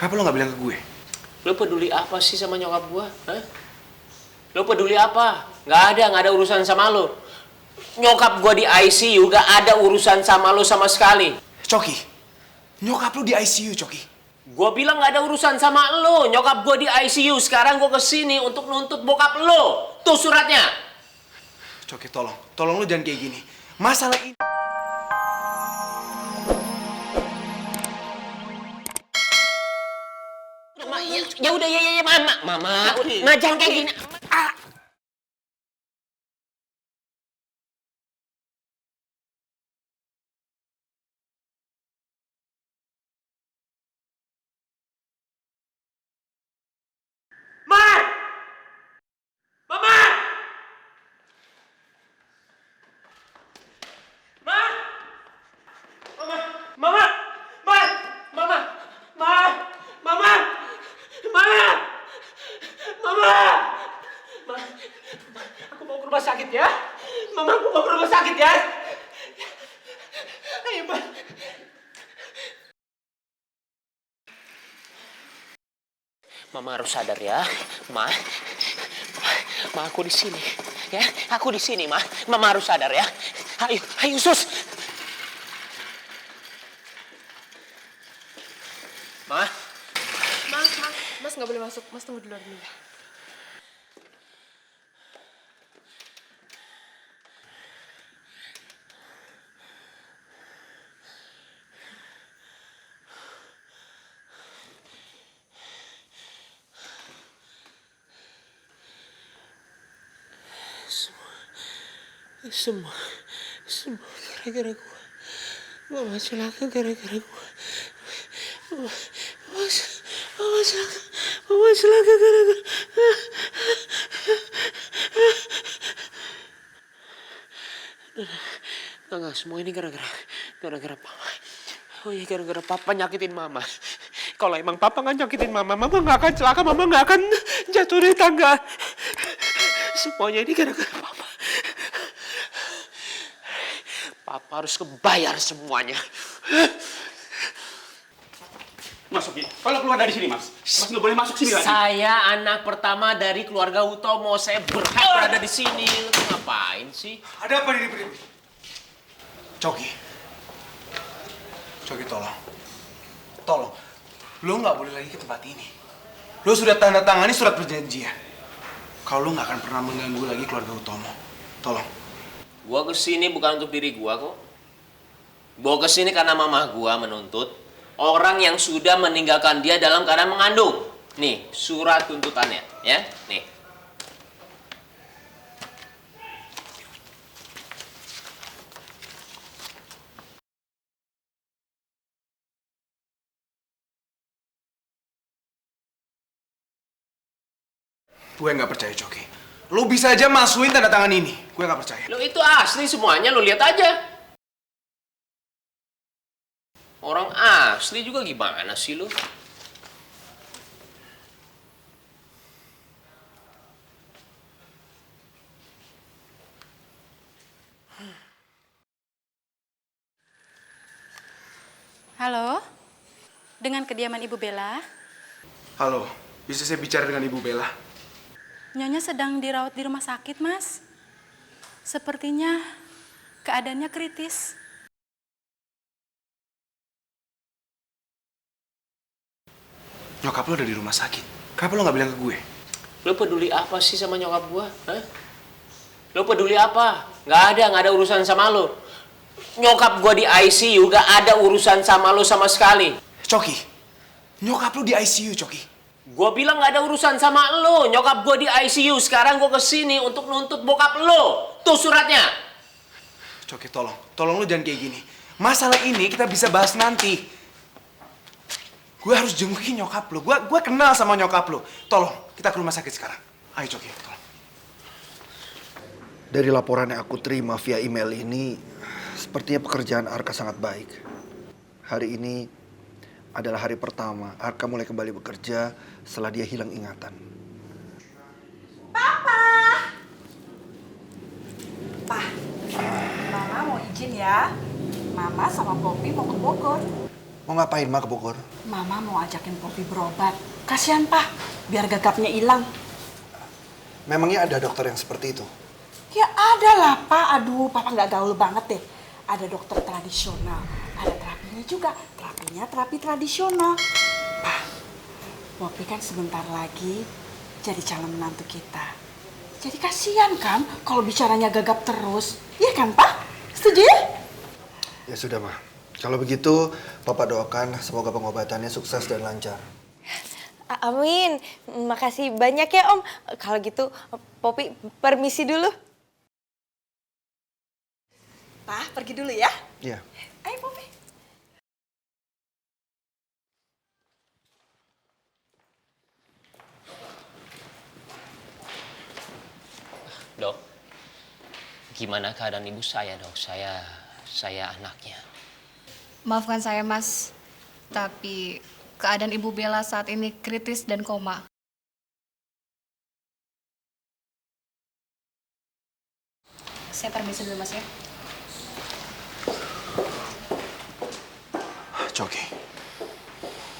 Kenapa lo nggak bilang ke gue? Lo peduli apa sih sama nyokap gua? Hah? Lo peduli apa? Nggak ada urusan sama lo. Nyokap gua di ICU gak ada urusan sama lo sama sekali. Coki, nyokap lo di ICU, Coki. Gua bilang nggak ada urusan sama lo. Nyokap gua di ICU. Sekarang gua kesini untuk nuntut bokap lo. Tuh suratnya. Coki, tolong lo jangan kayak gini. Masalah ini. Ya udah ya mama. Nah jangan kayak gini. Aku mau ke rumah sakit ya. Mama, aku mau ke rumah sakit ya. Ayo, Ma. Mama harus sadar ya, Ma. Ma, aku di sini. Ya, aku di sini, Ma. Mama harus sadar ya. Ayo, sus. Ma. Mas nggak boleh masuk. Mas tunggu di luar dulu ya. Semua gara-gara gua. Mama celaka gara-gara gua. Mama celaka gara-gara. Enggak, semua ini gara-gara papa. Oh iya, gara-gara papa nyakitin mama. Kalau emang papa nggak nyakitin mama nggak akan celaka, mama nggak akan jatuh dari tangga. Semuanya ini gara-gara papa. Papa harus kebayar semuanya. Masuk ya. Kalau keluar dari sini, Mas. Mas nggak boleh masuk sini lagi. Saya anak pertama dari keluarga Utomo. Saya berhak berada di sini. Lu tuh ngapain sih? Ada apa ini? Coki, tolong. Lo nggak boleh lagi ke tempat ini. Lo sudah tanda tangani surat perjanjian. Kalau lo nggak akan pernah mengganggu lagi keluarga Utomo. Tolong. Gua kesini bukan untuk diri gua kok. Gua kesini karena mama gua menuntut orang yang sudah meninggalkan dia dalam keadaan mengandung. Nih, surat tuntutannya, ya. Nih. Gue nggak percaya, Coki. Lo bisa aja masukin tanda tangan ini. Gue nggak percaya. Lo itu asli semuanya, lo lihat aja. Orang asli juga gimana sih lo? Halo, dengan kediaman Ibu Bella. Halo, bisa saya bicara dengan Ibu Bella? Nyonya sedang dirawat di rumah sakit, Mas. Sepertinya keadaannya kritis. Nyokap lo ada di rumah sakit. Kenapa lo nggak bilang ke gue? Lo peduli apa sih sama nyokap gua? Hah? Lo peduli apa? Nggak ada urusan sama lo. Nyokap gua di ICU gak ada urusan sama lo sama sekali. Coki, nyokap lo di ICU, Coki. Gua bilang nggak ada urusan sama lo. Nyokap gua di ICU. Sekarang gua kesini untuk nuntut bokap lo. Tuh suratnya. Coki, tolong lo jangan kayak gini. Masalah ini kita bisa bahas nanti. Gue harus jengukin nyokap lo. Gue kenal sama nyokap lo. Tolong, kita ke rumah sakit sekarang. Ayo, Coki, tolong. Dari laporan yang aku terima via email ini, sepertinya pekerjaan Arka sangat baik. Hari ini adalah hari pertama Arka mulai kembali bekerja setelah dia hilang ingatan. Papa! Mama mau izin ya. Mama sama Poppy mau ke Bogor. Mau ngapain Ma ke Bogor? Mama mau ajakin Poppy berobat. Kasihan Pak, biar gagapnya hilang. Memangnya ada dokter yang seperti itu? Ya ada lah Pak, aduh Papa nggak gaul banget deh. Ada dokter tradisional, ada terapinya juga. Terapinya terapi tradisional. Pak, Poppy kan sebentar lagi jadi calon menantu kita. Jadi kasihan kan kalau bicaranya gagap terus. Iya kan Pak? Setuju ya? Ya sudah Ma. Kalau begitu, Papa doakan semoga pengobatannya sukses dan lancar. Amin. Makasih banyak ya Om. Kalau gitu Poppy permisi dulu. Pak, pergi dulu ya. Iya. Ayo Poppy. Dok, gimana keadaan ibu saya, Dok? Saya anaknya. Maafkan saya, Mas. Tapi keadaan Ibu Bella saat ini kritis dan koma. Saya permisi dulu, Mas ya. Coki,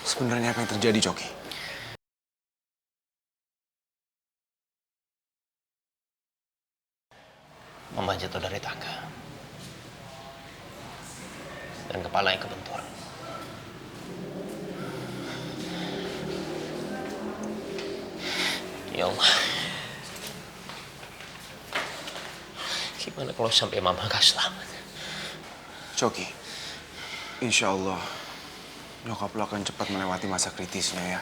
sebenarnya apa yang terjadi, Coki? Mama jatuh dari tangga. Dan kepalanya kebentur. Ya Allah. Gimana kalau sampai Mama gak selamat? Coki, insya Allah nyokap lo akan cepat melewati masa kritisnya ya.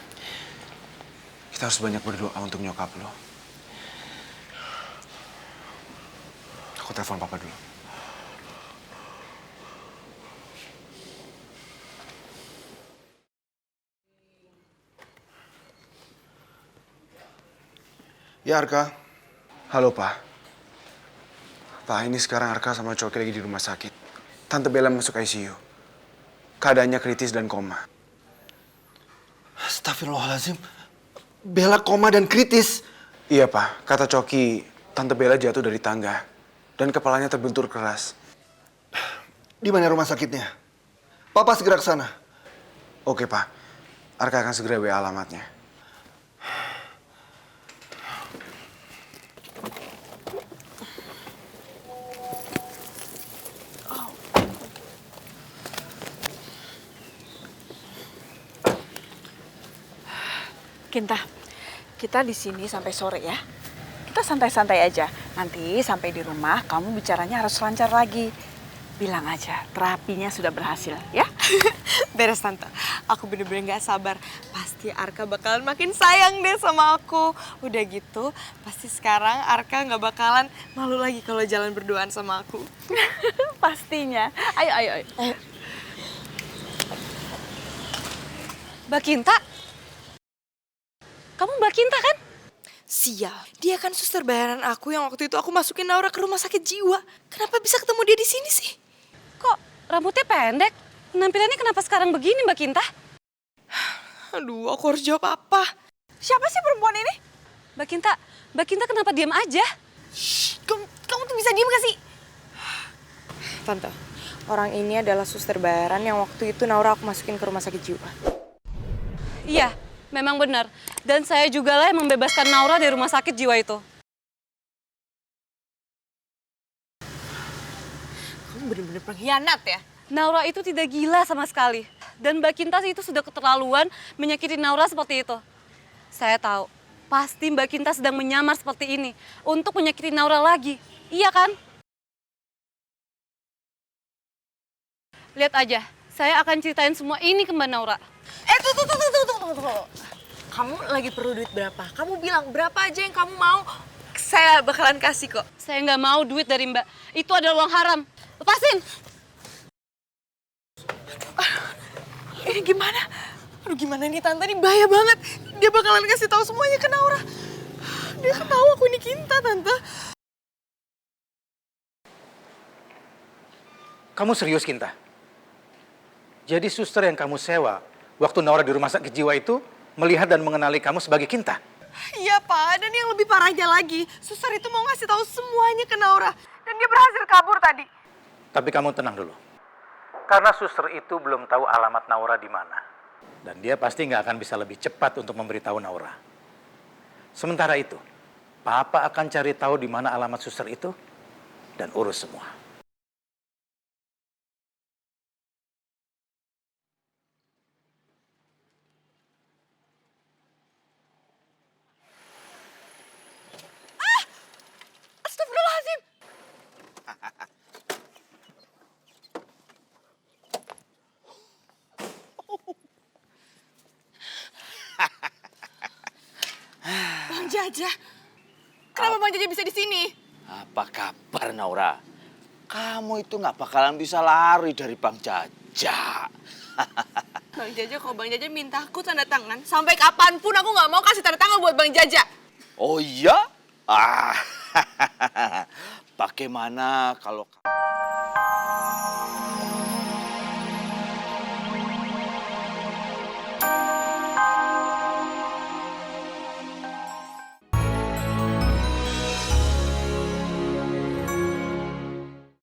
Kita harus banyak berdoa untuk nyokap lo. Aku telepon Papa dulu. Ya Arka. Halo Pak. Pak, ini sekarang Arka sama Coki lagi di rumah sakit. Tante Bella masuk ICU. Keadaannya kritis dan koma. Astagfirullahaladzim. Bella koma dan kritis. Iya Pak, kata Coki, Tante Bella jatuh dari tangga. Dan kepalanya terbentur keras. Di mana rumah sakitnya? Papa segera ke sana. Oke Pak, Arka akan segera WA alamatnya. Kinta, kita di sini sampai sore ya. Kita santai-santai aja. Nanti sampai di rumah kamu bicaranya harus lancar lagi. Bilang aja terapinya sudah berhasil ya. Beres Tante. Aku bener-bener gak sabar. Pasti Arka bakalan makin sayang deh sama aku. Udah gitu, pasti sekarang Arka gak bakalan malu lagi kalau jalan berduaan sama aku. Pastinya. Ayo, ayo, ayo. Mbak Kinta? Kamu Mbak Kinta kan? Sial, dia kan suster bayaran aku yang waktu itu aku masukin Naura ke rumah sakit jiwa. Kenapa bisa ketemu dia di sini sih? Kok rambutnya pendek? Penampilannya kenapa sekarang begini Mbak Kinta? Aduh, aku harus jawab apa? Siapa sih perempuan ini? Mbak Kinta kenapa diam aja? Shh, kamu tuh bisa diem gak sih? Tante, orang ini adalah suster bayaran yang waktu itu Naura aku masukin ke rumah sakit jiwa. Iya, memang benar. Dan saya juga lah yang membebaskan Naura dari rumah sakit jiwa itu. Kamu bener-bener pengkhianat ya? Naura itu tidak gila sama sekali. Dan Mbak Kinta itu sudah keterlaluan menyakiti Naura seperti itu. Saya tahu, pasti Mbak Kinta sedang menyamar seperti ini untuk menyakiti Naura lagi. Iya kan? Lihat aja, saya akan ceritain semua ini ke Mbak Naura. Tunggu. Kamu lagi perlu duit berapa? Kamu bilang berapa aja yang kamu mau, saya bakalan kasih kok. Saya nggak mau duit dari Mbak. Itu adalah uang haram. Lepasin! Ini gimana? Aduh gimana nih Tante, ini bahaya banget. Dia bakalan kasih tahu semuanya ke Naura. Dia kan tahu aku ini Kinta, Tante. Kamu serius, Kinta? Jadi suster yang kamu sewa waktu Naura di rumah sakit jiwa itu melihat dan mengenali kamu sebagai Kinta? Iya Pak, dan yang lebih parahnya lagi, suster itu mau ngasih tahu semuanya ke Naura. Dan dia berhasil kabur tadi. Tapi kamu tenang dulu. Karena suster itu belum tahu alamat Naura di mana. Dan dia pasti nggak akan bisa lebih cepat untuk memberitahu Naura. Sementara itu, Papa akan cari tahu di mana alamat suster itu dan urus semua. Astagfirullahaladzim. Bang Jaja, kenapa Bang Jaja bisa di sini? Apa kabar Naura? Kamu itu nggak bakalan bisa lari dari Bang Jaja. Bang Jaja, kalau Bang Jaja minta aku tanda tangan, sampai kapanpun aku nggak mau kasih tanda tangan buat Bang Jaja. Oh iya? Ah, bagaimana kalau